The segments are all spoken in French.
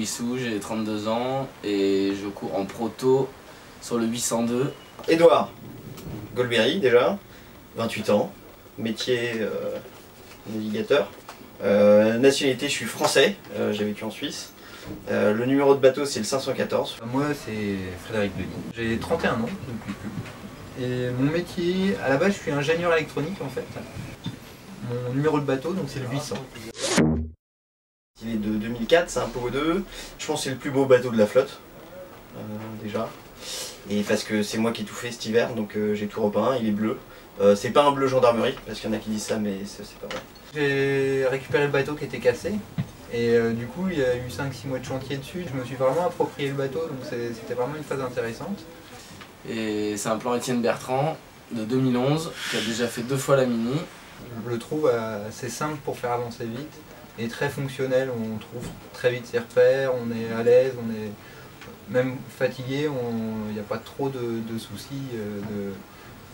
Wissou, j'ai 32 ans et je cours en proto sur le 802. Edouard Golbery déjà, 28 ans, métier navigateur. Nationalité, je suis français, j'ai vécu en Suisse. Le numéro de bateau, c'est le 514. Moi, c'est Frédéric Denis. J'ai 31 ans depuis peu. Et mon métier, à la base, je suis ingénieur électronique en fait. Mon numéro de bateau, donc c'est le 800. Il est de 2004, c'est un PO 2. Je pense que c'est le plus beau bateau de la flotte, déjà. Et parce que c'est moi qui ai tout fait cet hiver, donc j'ai tout repeint, il est bleu. C'est pas un bleu gendarmerie, parce qu'il y en a qui disent ça, mais c'est pas vrai. J'ai récupéré le bateau qui était cassé. Et du coup, il y a eu 5-6 mois de chantier dessus. Je me suis vraiment approprié le bateau, donc c'était vraiment une phase intéressante. Et c'est un plan Étienne Bertrand de 2011 qui a déjà fait 2 fois la Mini. Je le trouve assez simple pour faire avancer vite et très fonctionnel. On trouve très vite ses repères, on est à l'aise, on est même fatigué, il n'y a pas trop de soucis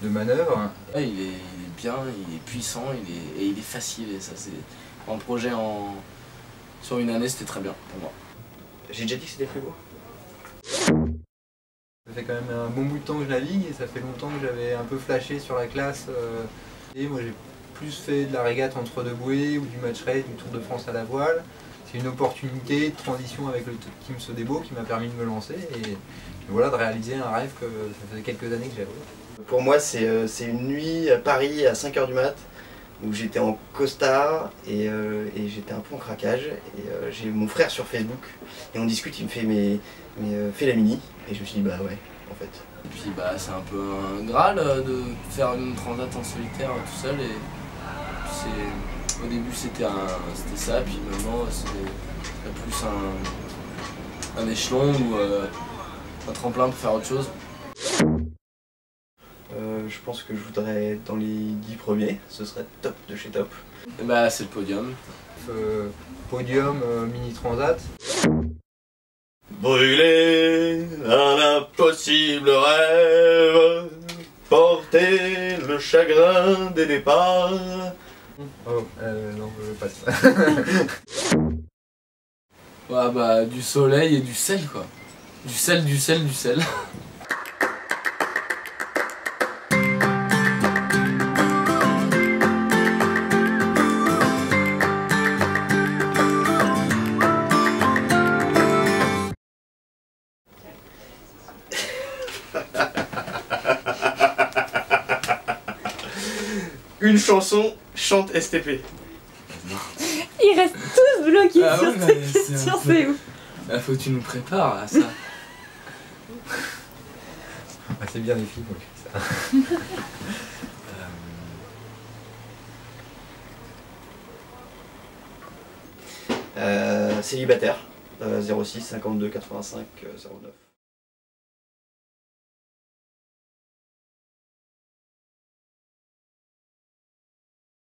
de manœuvre. Ouais, il est bien, il est puissant et il est facile. Et ça, c'est un projet sur une année, c'était très bien pour moi. J'ai déjà dit que c'était plus beau. Ça fait quand même un bon bout de temps que je navigue et ça fait longtemps que j'avais un peu flashé sur la classe. Et moi j'ai plus fait de la régate entre deux bouées ou du match race, du Tour de France à la voile. C'est une opportunité de transition avec le Team Sodebo qui m'a permis de me lancer et voilà, de réaliser un rêve que ça faisait quelques années que j'avais. Pour moi, c'est une nuit à Paris à 5 h du mat où j'étais en costard et j'étais un peu en craquage. Et j'ai mon frère sur Facebook et on discute, il me fait mais fais la Mini. Et je me suis dit bah ouais, en fait. Et puis bah, c'est un peu un Graal de faire une transat en solitaire tout seul. Et au début c'était ça, puis maintenant c'est plus un échelon ou un tremplin pour faire autre chose. Je pense que je voudrais être dans les 10 premiers, ce serait top de chez top. Et bah c'est le podium. Podium mini transat. Brûler un impossible rêve, porter le chagrin des départs. Oh, non, je passe. Ouais, bah du soleil et du sel quoi. Du sel, du sel, du sel. Une chanson, chante STP. Ils restent tous bloqués sur ouais, cette question, c'est ouf. Bah, faut que tu nous prépares à ça. Ah, c'est bien les filles qui ont écrit ça. Célibataire, 06 52 85 09.